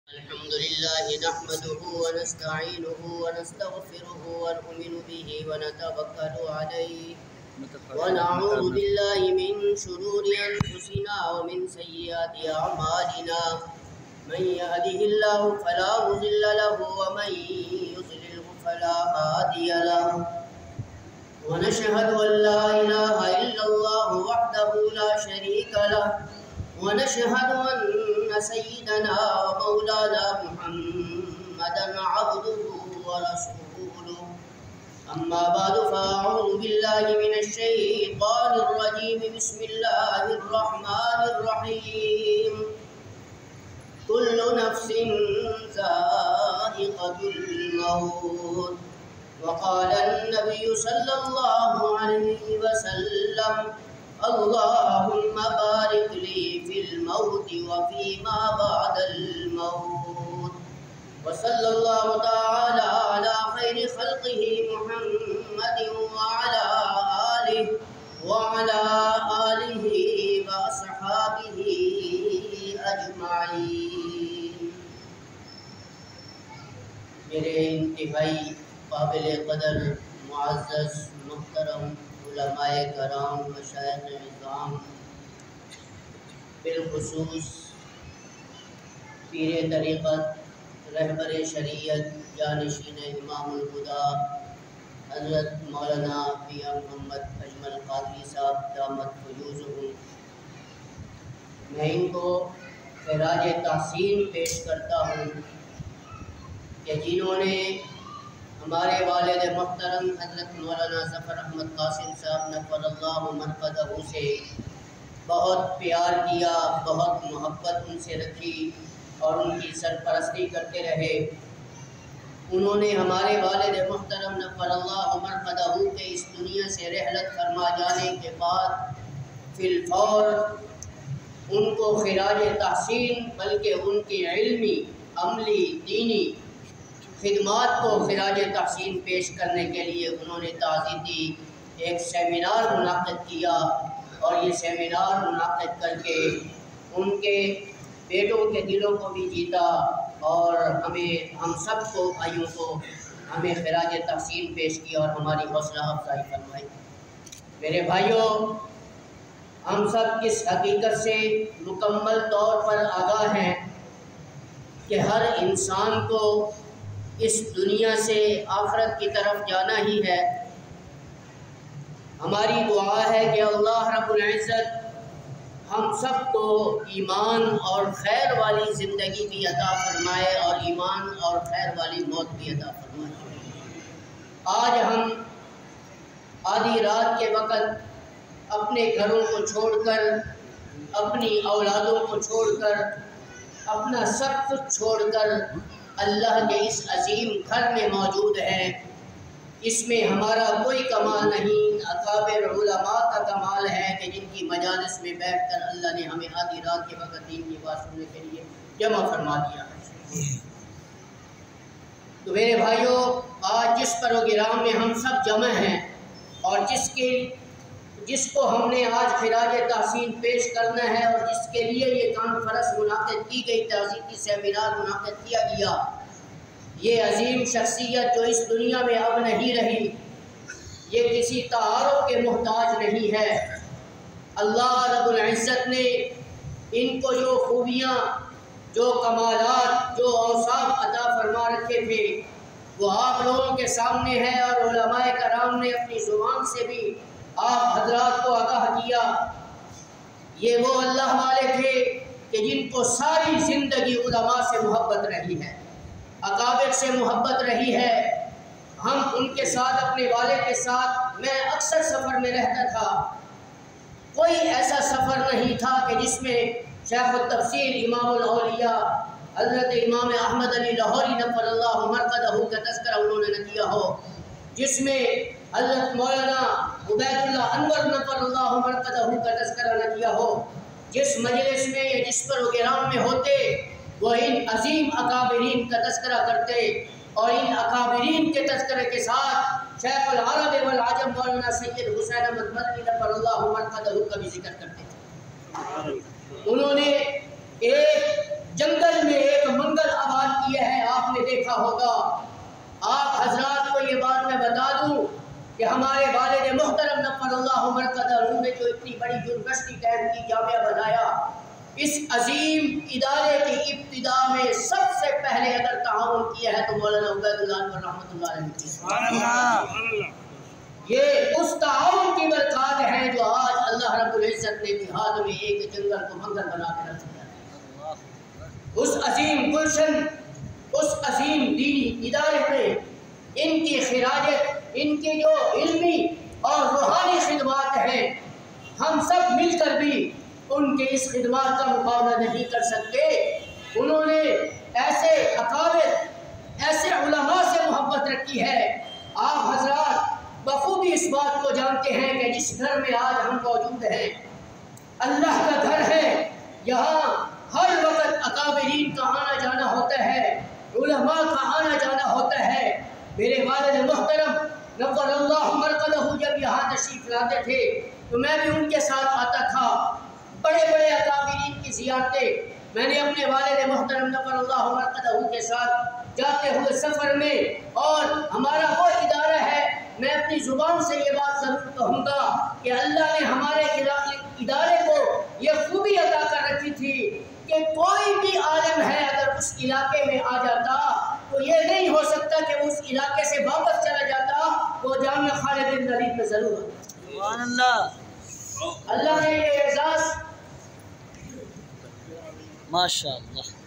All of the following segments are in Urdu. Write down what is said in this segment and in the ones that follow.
الحمد لله نحمده ونستعينه ونستغفره ونؤمن به ونتوكل عليه ونعوذ بالله من شرور أنفسنا ومن سيئات أعمالنا من يهده الله فلا مضل له ومن يضلل فلا هادي له ونشهد أن لا إله إلا الله وحده لا شريك له ونشهد أن سيدنا ومولانا محمدا عبده ورسوله أما بعد فأعوذ بالله من الشيطان الرجيم بسم الله الرحمن الرحيم كل نفس ذائقة الموت وقال النبي صلى الله عليه وسلم اللهم بارك لي في الموت وفيما بعد الموت وصلى الله تعالى على خير خلقه محمد وعلى آله وأصحابه أجمعين. میرے انتہائی قابل قدر معزز محترم علماء کرام مشائخ نظام بالخصوص پیر طریقت رہبر شریعت جانشین امام الہدا حضرت مولانا میاں محمد اجمل قادری صاحب دامت فیوزہم، میں ان کو خراج تحسین پیش کرتا ہوں کہ جنہوں نے ہمارے والد محترم حضرت مولانا ظفر احمد قاسم صاحب نفر اللہ مرقدہ سے بہت پیار کیا، بہت محبت ان سے رکھی اور ان کی سرپرستی کرتے رہے. انہوں نے ہمارے والد محترم نفر اللہ مرقدہ کے اس دنیا سے رحلت فرما جانے کے بعد فی الفور ان کو خراج تحسین بلکہ ان کی علمی عملی دینی خدمات کو خراج تحسین پیش کرنے کے لیے انہوں نے تعزیتی ایک سیمینار منعقد کیا اور یہ سیمینار منعقد کر کے ان کے بیٹوں کے دلوں کو بھی جیتا اور ہم سب کو بھائیوں کو ہمیں خراج تحسین پیش کیا اور ہماری حوصلہ افزائی فرمائی. میرے بھائیوں، ہم سب اس حقیقت سے مکمل طور پر آگاہ ہیں کہ ہر انسان کو اس دنیا سے آخرت کی طرف جانا ہی ہے. ہماری دعا ہے کہ اللہ رب العزت ہم سب کو ایمان اور خیر والی زندگی بھی عطا فرمائے اور ایمان اور خیر والی موت بھی عطا فرمائے. آج ہم آدھی رات کے وقت اپنے گھروں کو چھوڑ کر، اپنی اولادوں کو چھوڑ کر، اپنا سب کچھ چھوڑ کر اللہ کے اس عظیم گھر میں موجود ہیں. اس میں ہمارا کوئی کمال نہیں، اکابر علماء کا کمال ہے کہ جن کی مجالس میں بیٹھ کر اللہ نے ہمیں آدھی رات کے وقت دین کی بات سننے کے لیے جمع فرما دیا ہے. تو میرے بھائیوں، آج جس پروگرام میں ہم سب جمع ہیں اور جس کو ہم نے آج خراج تحسین پیش کرنا ہے اور جس کے لیے یہ کانفرنس منعقد کی گئی، تعزیتی سیمینار منعقد کیا گیا، یہ عظیم شخصیت جو اس دنیا میں اب نہیں رہی، یہ کسی تعارف کے محتاج نہیں ہے. اللہ رب العزت نے ان کو جو خوبیاں، جو کمالات، جو اوصاف عطا فرما رکھے تھے وہ آپ لوگوں کے سامنے ہے اور علماء کرام نے اپنی زبان سے بھی آپ حضرات کو آگاہ کیا. یہ وہ اللہ والے تھے کہ جن کو ساری زندگی علماء سے محبت رہی ہے، اکابر سے محبت رہی ہے. ہم ان کے ساتھ، اپنے والد کے ساتھ، میں اکثر سفر میں رہتا تھا. کوئی ایسا سفر نہیں تھا کہ جس میں شیخ التفسیر امام الاولیاء حضرت امام احمد علی لاہوری نفر اللہ مرقدہ کا تذکرہ انہوں نے نہ کیا ہو، جس میں حضرت مولانا عبید اللہ انور نفر اللہ مرقدہ کا تذکرہ نہ کیا ہو. جس مجلس میں یا جس پروگرام میں ہوتے وہ ان عظیم اکابرین کا تذکرہ کرتے اور ان اکابرین کے تذکرے کے ساتھ شیخ العرب والعجم مولانا سید حسین احمد مدنی نفر اللہ مرقدہ کا بھی ذکر کرتے تھے. انہوں نے ایک جنگل میں ایک منگل کہ ہمارے والد محترم نفر اللہ مرقدہ نے جو اتنی بڑی یونیورسٹی ٹائم کی جامعہ بنایا، اس عظیم ادارے کی ابتدا میں سب سے پہلے اگر تعاون کیا ہے تو مولانا عبید اللہ انور رحمۃ اللہ علیہ کی۔ سبحان اللہ۔ یہ اس تعاون کی برکات ہیں جو آج اللہ رب العزت نے دیہات میں ایک جنگل کو منگل بنا کے رکھ دیا ہے۔ اس عظیم گلشن، اس عظیم دینی ادارے میں ان کی خراجت، ان کی جو علمی اور روحانی خدمات ہیں، ہم سب مل کر بھی ان کے اس خدمات کا مقابلہ نہیں کر سکتے۔ انہوں نے ایسے اکابر، ایسے علماء سے محبت رکھی ہے۔ آپ حضرات بخوبی اس بات کو جانتے ہیں کہ جس گھر میں آج ہم موجود ہیں اللہ کا گھر ہے، یہاں ہر وقت اکابرین کا آنا جانا ہوتا ہے، علماء کا آنا جانا ہوتا ہے۔ میرے والد محترم نور اللہ مرقدہ جب یہاں تشریف لاتے تھے تو میں بھی ان کے ساتھ آتا تھا۔ بڑے بڑے اکابرین کی زیارتیں میں نے اپنے والد محترم نور اللہ مرقدہ کے ساتھ جاتے ہوئے سفر میں، اور ہمارا وہ ادارہ ہے، میں اپنی زبان سے یہ بات ضرور کہوں گا کہ اللہ نے ہمارے ادارے کو یہ خوبی عطا کر رکھی تھی کہ کوئی بھی عالم ہے اگر اس علاقے میں آ جاتا تو یہ نہیں ہو سکتا کہ وہ اس علاقے سے واپس چلا جاتا، وہ جامعہ خالد بن ولید میں ضرور ہوتا۔ سبحان اللہ۔ اللہ نے یہ اعزاز ماشاء اللہ۔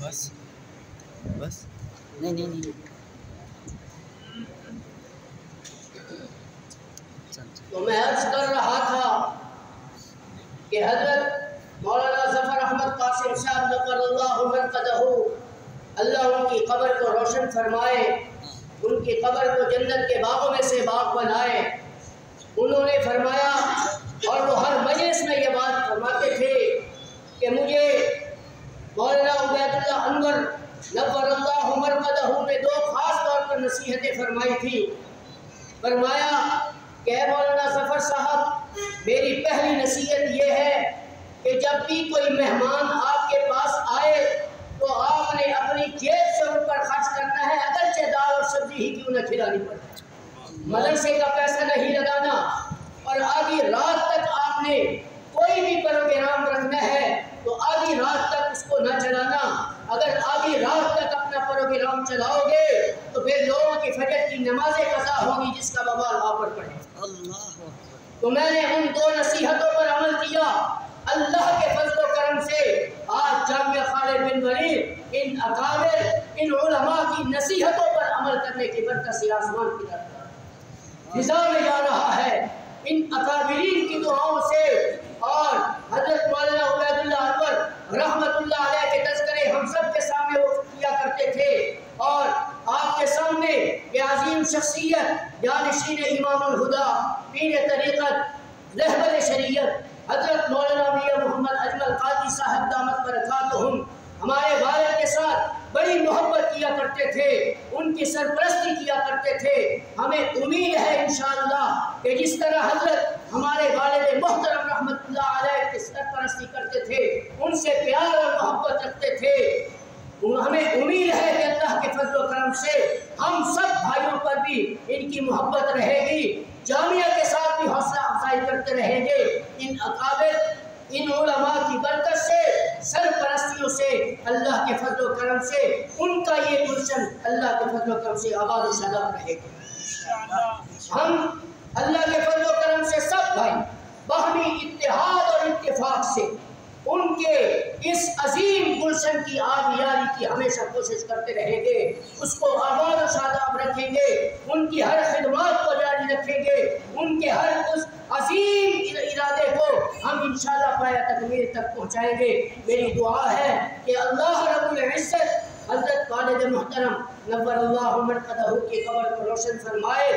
بس بس نہیں تو میں عرض کر رہا تھا کہ حضرت مولانا ظفر احمد قاسم صاحب نور اللہ مرقدہ اللہ ان کی قبر کو روشن فرمائے، ان کی قبر کو جنت کے باغوں میں سے باغ بنائے۔ انہوں نے فرمایا اور وہ ہر مجلس میں یہ بات فرماتے تھے کہ مجھے مولانا عبید اللہ انور نور اللہ مرقدہ نے دو خاص طور پر نصیحتیں فرمائی تھی۔ فرمایا کہ اے مولانا ظفر صاحب، میری پہلی نصیحت یہ ہے کہ جب بھی کوئی مہمان آپ کے پاس آئے تو آپ نے اپنی جیب سے ان پر خرچ کرنا ہے، اگرچہ دال اور سبزی ہی کیوں نہ کھلانی پڑے، مدرسے کا پیسہ نہیں لگانا، اور آدھی رات تک آپ نے کوئی بھی پروگرام رکھنا ہے تو آدھی رات تک اس کو نہ چلانا۔ اگر آدھی رات تک اپنا پروگرام چلاؤ گے تو پھر لوگوں کی فجر کی نمازیں قضا ہوگی جس کا وبال آپ پر پڑے۔ تو میں نے ان دو نصیحتوں پر عمل کیا۔ اللہ کے فضل و کرم سے آج جامعہ خالد بن ولید ان اکابر، ان علماء کی نصیحتوں پر عمل کرنے کی برکت سے آسمان کی طرف فضا میں جا رہا ہے۔ ان اکابرین کی دعاؤں سے اور حضرت مولانا عبید اللہ انور رحمت اللہ علیہ کے تذکرے ہم سب کے سامنے وہ کیا کرتے تھے، اور آپ کے سامنے یہ عظیم شخصیت جانشین امام الہدا، پیر طریقت، رہبر شریعت حضرت مولانا میاں محمد اجمل قادری صاحب دامت برکاتہم ہمارے والد کے ساتھ بڑی محبت کیا کرتے تھے، ان کی سرپرستی کیا کرتے تھے۔ ہمیں امید ہے انشاءاللہ کہ جس طرح حضرت ہمارے والد محترم رحمت اللہ علیہ کی سرپرستی کرتے تھے، ان سے پیار اور محبت رکھتے تھے، ہمیں امید ہے کہ اللہ کے فضل و کرم سے ہم سب بھائیوں پر بھی ان کی محبت رہے گی، جامعہ کے ساتھ بھی حوصلہ افزائی کرتے رہیں گے۔ ان اکابر، ان علماء کی برکت سے، سرپرستیوں سے، اللہ کے فضل و کرم سے ان کا یہ گلشن اللہ کے فضل و کرم سے آباد و شاداب رہے گا۔ ہم اللہ کے فضل و کرم سے سب بھائی باہمی اتحاد اور اتفاق سے ان کے اس عظیم گلشن کی آبیاری کی ہمیشہ کوشش کرتے رہیں گے، اس کو آباد و شاداب رکھیں گے، ان کی ہر خدمات کو جاری رکھیں گے، ان کے ہر اس عظیم ارادے کو ہم انشاءاللہ پایہ تکمیل تک پہنچائیں گے۔ میری دعا ہے کہ اللہ رب العزت حضرت والد محترم نور اللہ مرقدہ کی قبر کو روشن فرمائے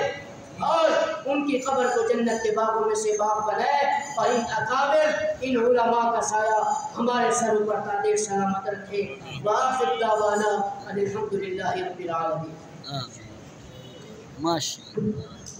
اور ان کی قبر کو جنت کے باغوں میں سے باغ بنائے، اور ان اکابر ان علماء کا سایہ ہمارے سروں پر قادر سلامت رکھے۔ وآخر دعوانا ان الحمدللہ رب العالمین۔ ماشاء اللہ۔